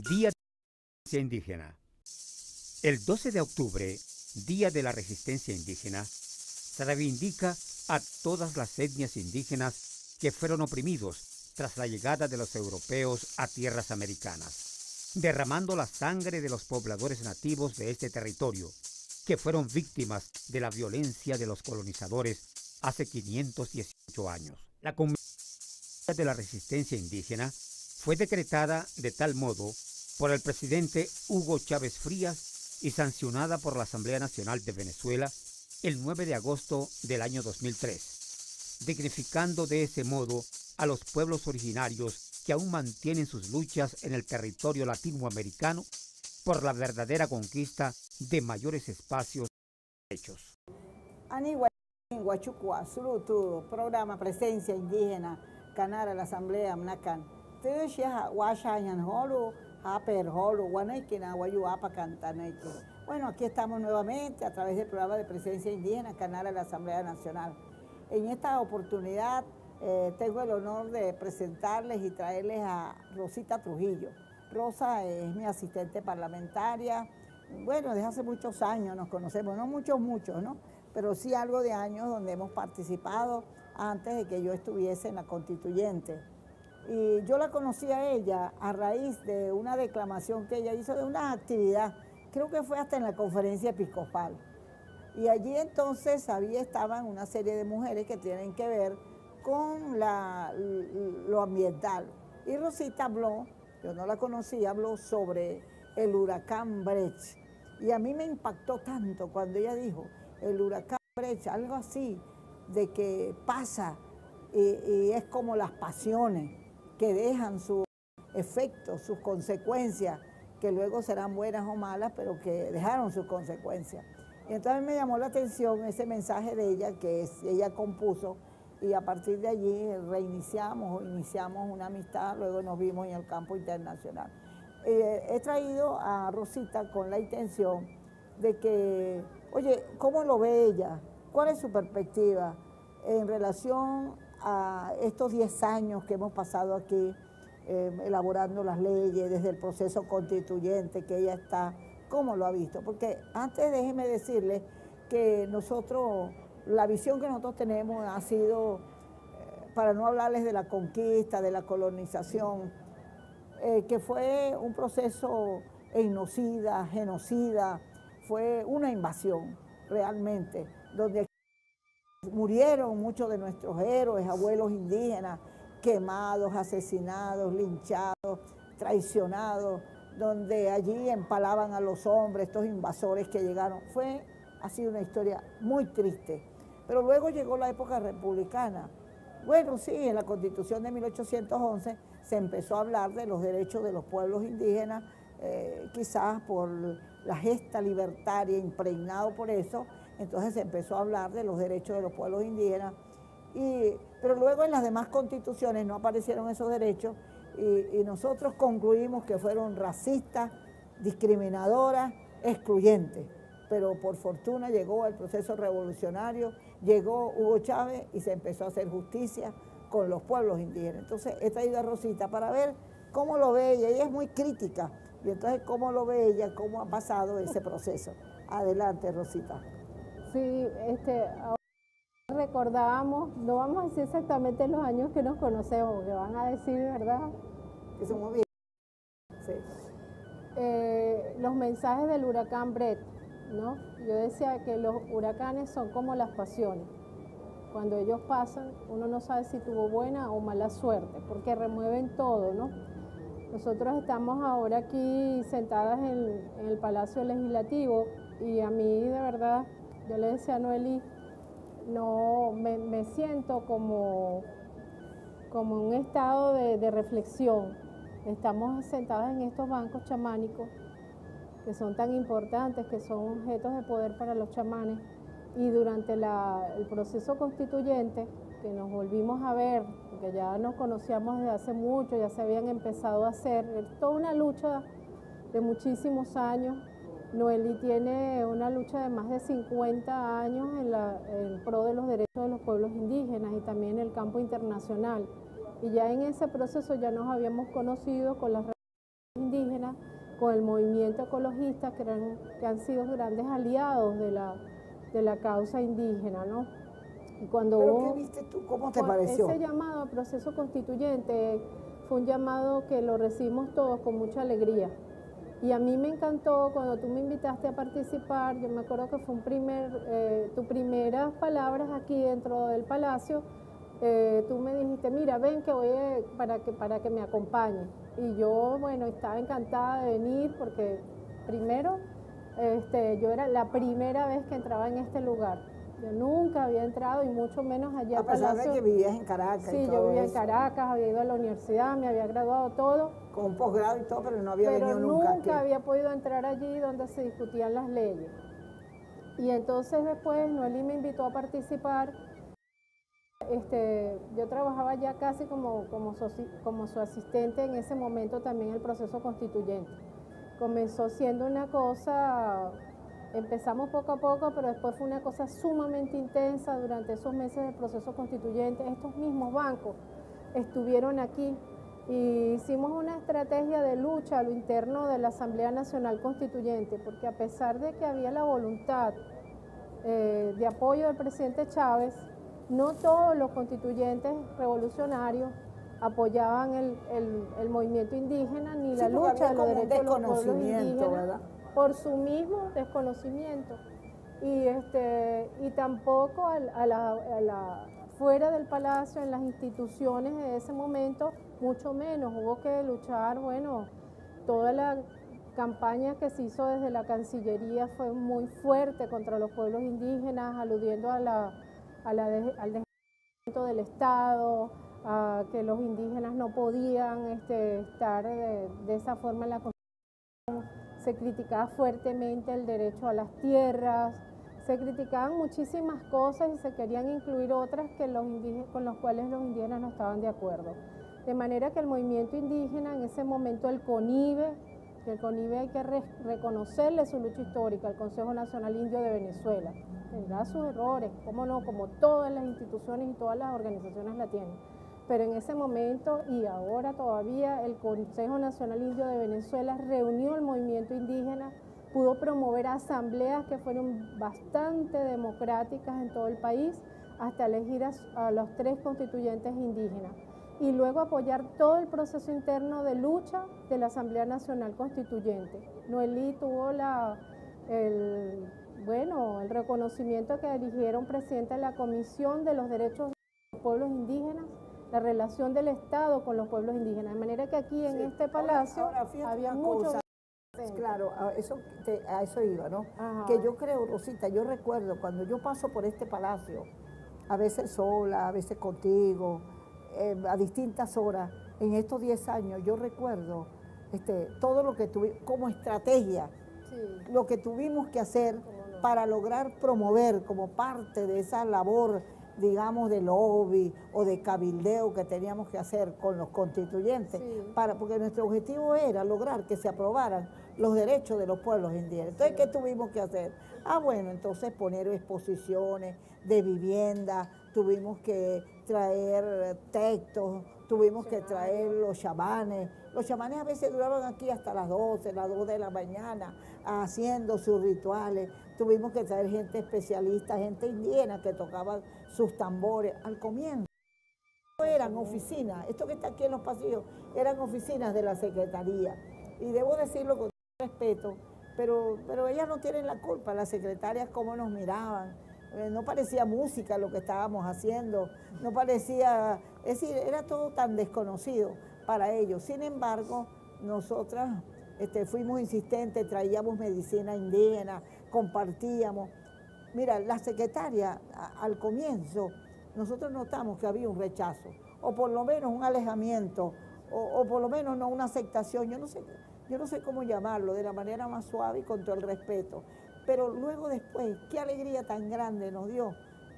Día de la Resistencia Indígena. El 12 de octubre, Día de la Resistencia Indígena, se reivindica a todas las etnias indígenas que fueron oprimidos tras la llegada de los europeos a tierras americanas, derramando la sangre de los pobladores nativos de este territorio, que fueron víctimas de la violencia de los colonizadores hace 518 años. La Conmemoración de la Resistencia Indígena fue decretada de tal modo por el presidente Hugo Chávez Frías y sancionada por la Asamblea Nacional de Venezuela el 9 de agosto del año 2003, dignificando de ese modo a los pueblos originarios que aún mantienen sus luchas en el territorio latinoamericano por la verdadera conquista de mayores espacios y derechos. Programa Presencia Indígena, Canara la Asamblea Mnacan. Bueno, aquí estamos nuevamente a través del programa de Presencia Indígena, Canara la Asamblea Nacional. En esta oportunidad tengo el honor de presentarles y traerles a Rosita Trujillo. Rosa es mi asistente parlamentaria. Bueno, desde hace muchos años nos conocemos, no muchos, ¿no? Pero sí algo de años donde hemos participado antes de que yo estuviese en la constituyente. Y yo la conocí a ella a raíz de una declamación que ella hizo de una actividad, creo que fue hasta en la conferencia episcopal. Y allí entonces estaban una serie de mujeres que tienen que ver con lo ambiental. Y Rosita habló, yo no la conocía, habló sobre el huracán Brecht. Y a mí me impactó tanto cuando ella dijo, el huracán Brecht, algo así, de que pasa y es como las pasiones que dejan sus efectos, sus consecuencias, que luego serán buenas o malas, pero que dejaron sus consecuencias. Y entonces me llamó la atención ese mensaje de ella, que ella compuso, y a partir de allí iniciamos una amistad, luego nos vimos en el campo internacional. He traído a Rosita con la intención de que, oye, ¿cómo lo ve ella? ¿Cuál es su perspectiva en relación a estos 10 años que hemos pasado aquí elaborando las leyes, desde el proceso constituyente que ella está? ¿Cómo lo ha visto? Porque antes déjeme decirle que nosotros, la visión que nosotros tenemos ha sido, para no hablarles de la conquista, de la colonización, que fue un proceso etnocida, genocida, fue una invasión realmente, donde murieron muchos de nuestros héroes, abuelos indígenas, quemados, asesinados, linchados, traicionados, donde allí empalaban a los hombres, estos invasores que llegaron. Ha sido una historia muy triste. Pero luego llegó la época republicana. Bueno, sí, en la Constitución de 1811 se empezó a hablar de los derechos de los pueblos indígenas, quizás por la gesta libertaria, impregnado por eso, entonces se empezó a hablar de los derechos de los pueblos indígenas, pero luego en las demás constituciones no aparecieron esos derechos y nosotros concluimos que fueron racistas, discriminadoras, excluyentes. Pero por fortuna llegó el proceso revolucionario, llegó Hugo Chávez y se empezó a hacer justicia con los pueblos indígenas. Entonces he traído a Rosita para ver cómo lo ve ella. Ella es muy crítica y entonces cómo lo ve ella, cómo ha pasado ese proceso. Adelante, Rosita. Sí, ahora recordábamos, no vamos a decir exactamente los años que nos conocemos, porque van a decir, ¿verdad? Que somos bien. Sí. Los mensajes del huracán Brecht, ¿no? Yo decía que los huracanes son como las pasiones. Cuando ellos pasan, uno no sabe si tuvo buena o mala suerte, porque remueven todo, ¿no? Nosotros estamos ahora aquí sentadas en el Palacio Legislativo y a mí de verdad, yo le decía a Noelí, no, me siento como un estado de reflexión. Estamos sentadas en estos bancos chamánicos que son tan importantes, que son objetos de poder para los chamanes, y durante el proceso constituyente, que nos volvimos a ver, porque ya nos conocíamos desde hace mucho, ya se habían empezado a hacer, es toda una lucha de muchísimos años. Noelí tiene una lucha de más de 50 años en pro de los derechos de los pueblos indígenas y también en el campo internacional. Y ya en ese proceso ya nos habíamos conocido con las indígenas, con el movimiento ecologista, que han sido grandes aliados de la causa indígena, ¿no? Y cuando ¿Pero qué viste tú? ¿Cómo te pareció? Ese llamado al proceso constituyente fue un llamado que lo recibimos todos con mucha alegría. Y a mí me encantó cuando tú me invitaste a participar. Yo me acuerdo que fue tus primeras palabras aquí dentro del Palacio. Tú me dijiste, mira, ven que voy para que me acompañe. Y yo, bueno, estaba encantada de venir porque primero yo era la primera vez que entraba en este lugar. Yo nunca había entrado y mucho menos allá. A pesar de que vivías en Caracas. Sí, y todo yo vivía en eso. Caracas, había ido a la universidad, me había graduado todo. Con un posgrado y todo, pero no había venido nunca. Pero nunca había podido entrar allí donde se discutían las leyes. Y entonces después Noelí me invitó a participar. Yo trabajaba ya casi como su asistente en ese momento también en el proceso constituyente. Comenzó siendo una cosa, empezamos poco a poco, pero después fue una cosa sumamente intensa durante esos meses del proceso constituyente. Estos mismos bancos estuvieron aquí y hicimos una estrategia de lucha a lo interno de la Asamblea Nacional Constituyente, porque a pesar de que había la voluntad de apoyo del presidente Chávez, no todos los constituyentes revolucionarios apoyaban el movimiento indígena ni la lucha de los derechos de los pueblos indígenas, ¿verdad? Por su mismo desconocimiento. Y tampoco fuera del palacio, en las instituciones de ese momento, mucho menos. Hubo que luchar, bueno, toda la campaña que se hizo desde la Cancillería fue muy fuerte contra los pueblos indígenas, aludiendo al desmantelamiento del Estado, a que los indígenas no podían estar de esa forma en la Constitución. Se criticaba fuertemente el derecho a las tierras, se criticaban muchísimas cosas y se querían incluir otras con las cuales los indígenas no estaban de acuerdo. De manera que el movimiento indígena, en ese momento el CONIVE hay que reconocerle su lucha histórica, el Consejo Nacional Indio de Venezuela, tendrá sus errores, cómo no, como todas las instituciones y todas las organizaciones la tienen. Pero en ese momento y ahora todavía el Consejo Nacional Indio de Venezuela reunió al movimiento indígena, pudo promover asambleas que fueron bastante democráticas en todo el país, hasta elegir a los 3 constituyentes indígenas y luego apoyar todo el proceso interno de lucha de la Asamblea Nacional Constituyente. Noelí tuvo el reconocimiento que eligieron presidente de la Comisión de los Derechos de los Pueblos Indígenas, la relación del Estado con los pueblos indígenas, de manera que aquí en este palacio había muchos... Claro, a eso iba, ¿no? Ajá. Que yo creo, Rosita, yo recuerdo cuando yo paso por este palacio, a veces sola, a veces contigo, a distintas horas, en estos 10 años, yo recuerdo todo lo que tuvimos como estrategia, sí, lo que tuvimos que hacer para lograr promover como parte de esa labor, digamos, de lobby o de cabildeo que teníamos que hacer con los constituyentes, sí, porque nuestro objetivo era lograr que se aprobaran los derechos de los pueblos indígenas. Entonces, ¿qué tuvimos que hacer? Bueno, entonces poner exposiciones de vivienda, tuvimos que traer textos, tuvimos que traer los chamanes. Los chamanes a veces duraban aquí hasta las 2 de la mañana haciendo sus rituales. Tuvimos que traer gente especialista, gente indígena que tocaban sus tambores. Al comienzo eran oficinas, esto que está aquí en los pasillos, eran oficinas de la Secretaría. Y debo decirlo con respeto, pero ellas no tienen la culpa, las secretarias cómo nos miraban. No parecía música lo que estábamos haciendo, no parecía, es decir, era todo tan desconocido para ellos. Sin embargo, nosotras fuimos insistentes, traíamos medicina indígena, compartíamos. Mira, la secretaria al comienzo, nosotros notamos que había un rechazo, o por lo menos un alejamiento, o por lo menos no una aceptación, yo no sé cómo llamarlo, de la manera más suave y con todo el respeto. Pero luego después, qué alegría tan grande nos dio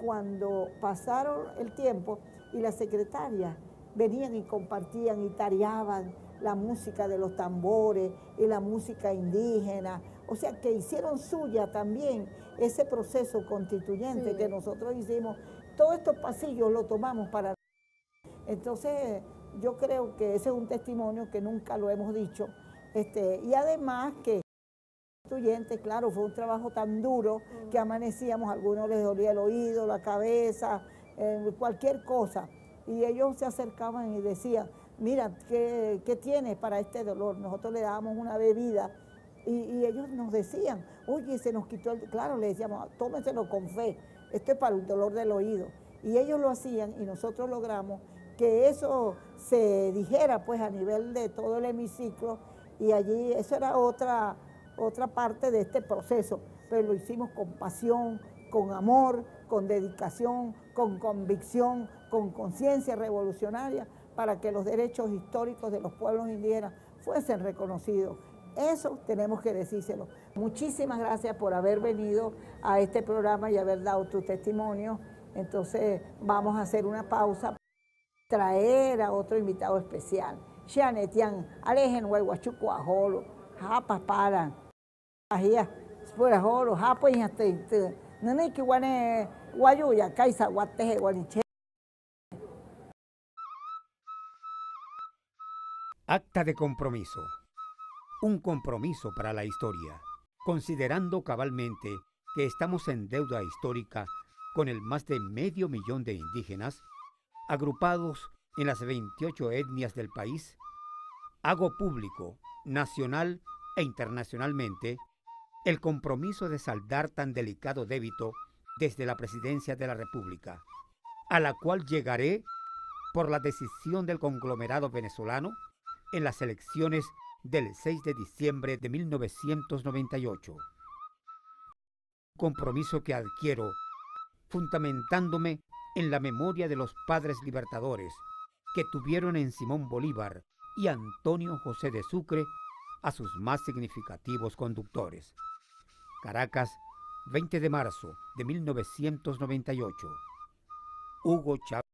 cuando pasaron el tiempo y las secretarias venían y compartían y tareaban la música de los tambores y la música indígena. O sea, que hicieron suya también ese proceso constituyente, sí, que nosotros hicimos. Todos estos pasillos los tomamos para... Entonces, yo creo que ese es un testimonio que nunca lo hemos dicho, Y además que estudiantes, claro, fue un trabajo tan duro que amanecíamos, a algunos les dolía el oído, la cabeza, cualquier cosa. Y ellos se acercaban y decían, mira, ¿qué tienes para este dolor? Nosotros le dábamos una bebida y ellos nos decían, oye, se nos quitó claro, le decíamos, tómenselo con fe, esto es para el dolor del oído. Y ellos lo hacían y nosotros logramos que eso se dijera pues a nivel de todo el hemiciclo y allí eso era otra parte de este proceso, pero lo hicimos con pasión, con amor, con dedicación, con convicción, con conciencia revolucionaria para que los derechos históricos de los pueblos indígenas fuesen reconocidos. Eso tenemos que decírselo. Muchísimas gracias por haber venido a este programa y haber dado tu testimonio. Entonces vamos a hacer una pausa, traer a otro invitado especial. Xianetian, alejen huayhuachuco ajolo, japas paran, ajía, fuera jolo, japo y hasta nene que guane guayuya, kaisa guateje guaniche. Acta de compromiso. Un compromiso para la historia, considerando cabalmente que estamos en deuda histórica con el más de 500.000 de indígenas agrupados en las 28 etnias del país, hago público, nacional e internacionalmente, el compromiso de saldar tan delicado débito desde la Presidencia de la República, a la cual llegaré por la decisión del conglomerado venezolano en las elecciones del 6 de diciembre de 1998. Compromiso que adquiero fundamentándome en la memoria de los padres libertadores que tuvieron en Simón Bolívar y Antonio José de Sucre a sus más significativos conductores. Caracas, 20 de marzo de 1998. Hugo Chávez.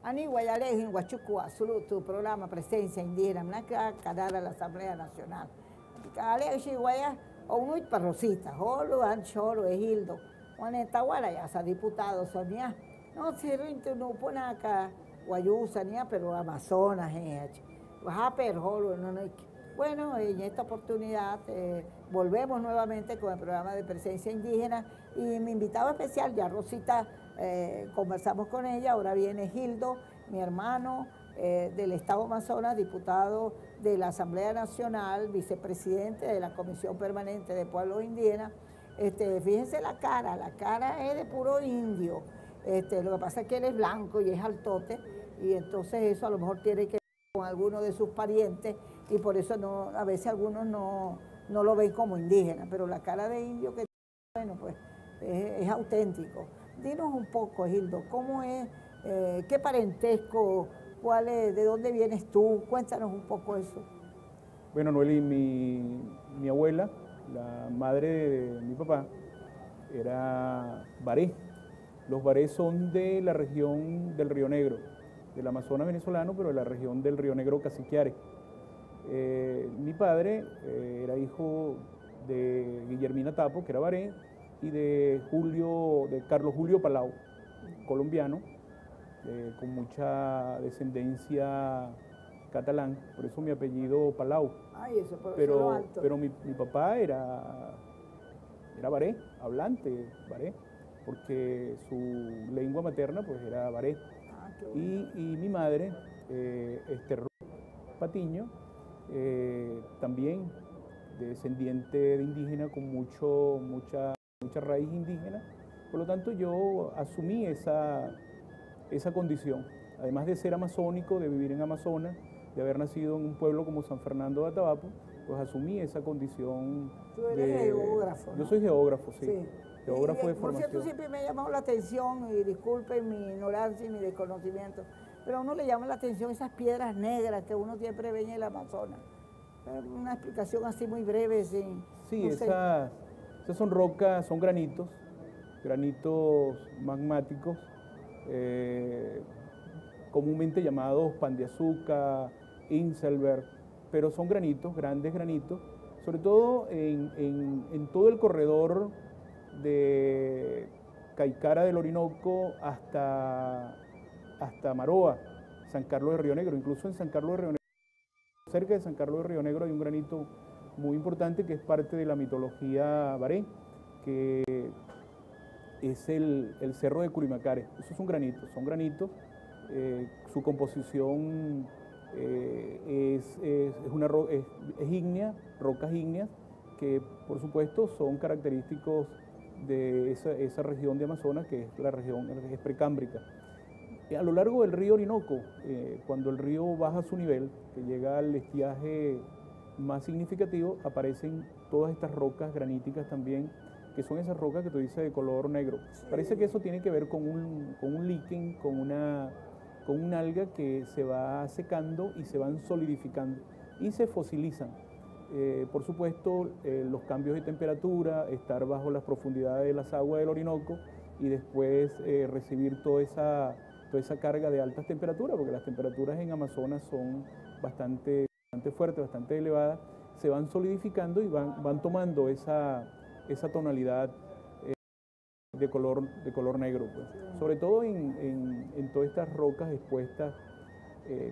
Ani Guayalejo en Huachucua, tu programa Presencia Indígena, Mnaca, Canal a la Asamblea Nacional. Alejo Guaya, o muy parrosita, Holo, Ancholo, Egildo, Juanetahuara, ya sa diputado, Sonia, no se no pone acá, Guayusa, pero Amazonas, Japer, Holo, no. Bueno, en esta oportunidad volvemos nuevamente con el programa de Presencia Indígena y mi invitado especial, ya Rosita, conversamos con ella, ahora viene Gildo, mi hermano del Estado Amazonas, diputado de la Asamblea Nacional, vicepresidente de la Comisión Permanente de Pueblos Indígenas. Fíjense la cara es de puro indio, lo que pasa es que él es blanco y es altote, y entonces eso a lo mejor tiene que ver con alguno de sus parientes, y por eso a veces algunos no lo ven como indígena, pero la cara de indio que bueno, pues es auténtico. Dinos un poco, Gildo, ¿cómo es, qué parentesco, de dónde vienes tú? Cuéntanos un poco eso. Bueno, Noeli, mi abuela, la madre de mi papá, era baré. Los barés son de la región del Río Negro, del Amazonas venezolano, pero de la región del Río Negro Caciquiare. Mi padre era hijo de Guillermina Tapo, que era baré, y de Carlos Julio Palau, colombiano, con mucha descendencia catalán, por eso mi apellido Palau. Ay, eso por pero, eso lo alto. Pero mi papá era baré, hablante baré, porque su lengua materna pues era baré. Ah, qué y mi madre Esther Patiño, también descendiente de indígena con mucha raíz indígena. Por lo tanto, yo asumí esa condición, además de ser amazónico, de vivir en Amazonas, de haber nacido en un pueblo como San Fernando de Atabapo, pues asumí esa condición. Tú eres geógrafo, ¿no? Yo soy geógrafo, sí. Geógrafo de Por formación. cierto, siempre me ha llamado la atención, y disculpen mi ignorancia y mi desconocimiento, pero a uno le llama la atención esas piedras negras que uno siempre ve en el Amazonas. Una explicación así muy breve, sí. Sí, no sé. esas son rocas, son granitos magmáticos, comúnmente llamados pan de azúcar, Inselberg, pero son granitos, grandes granitos, sobre todo en todo el corredor de Caicara del Orinoco hasta Maroa, San Carlos de Río Negro. Incluso en San Carlos de Río Negro, cerca de San Carlos de Río Negro, hay un granito muy importante que es parte de la mitología baré, que es el Cerro de Curimacares. Esos son granitos, su composición es ígnea, rocas ígneas, que por supuesto son característicos de esa región de Amazonas, que es la región precámbrica. A lo largo del río Orinoco, cuando el río baja su nivel, que llega al estiaje más significativo, aparecen todas estas rocas graníticas también, que son esas rocas que tú dices de color negro. Sí. Parece que eso tiene que ver con un líquen, con un alga que se va secando y se van solidificando y se fosilizan. Por supuesto, los cambios de temperatura, estar bajo las profundidades de las aguas del Orinoco y después recibir toda esa carga de altas temperaturas, porque las temperaturas en Amazonas son bastante fuertes, bastante elevadas, se van solidificando y van tomando esa tonalidad de color negro, pues. Sobre todo en todas estas rocas expuestas,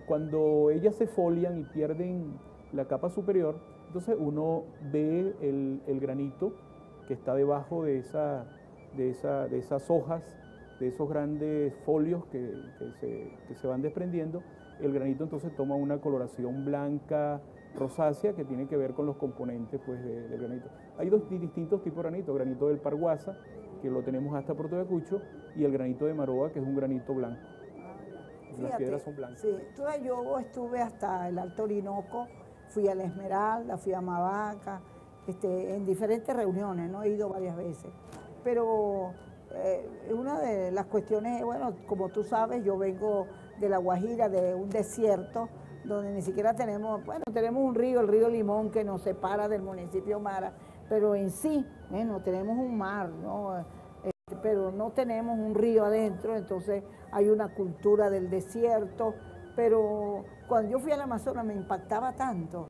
cuando ellas se folian y pierden la capa superior, entonces uno ve el granito que está debajo de esas hojas, de esos grandes folios que se van desprendiendo. El granito entonces toma una coloración blanca, rosácea, que tiene que ver con los componentes, pues, del granito. Hay dos distintos tipos de granito: granito del Parguasa, que lo tenemos hasta Puerto Ayacucho, y el granito de Maroa, que es un granito blanco. Las piedras son blancas. Sí, yo estuve hasta el Alto Orinoco, fui a La Esmeralda, fui a Mavaca, en diferentes reuniones, no he ido varias veces. Pero una de las cuestiones, bueno, como tú sabes, yo vengo de La Guajira, de un desierto, donde ni siquiera tenemos un río, el río Limón, que nos separa del municipio Mara, pero en sí, no tenemos un mar, ¿no? Pero no tenemos un río adentro, entonces hay una cultura del desierto, pero cuando yo fui al Amazonas me impactaba tanto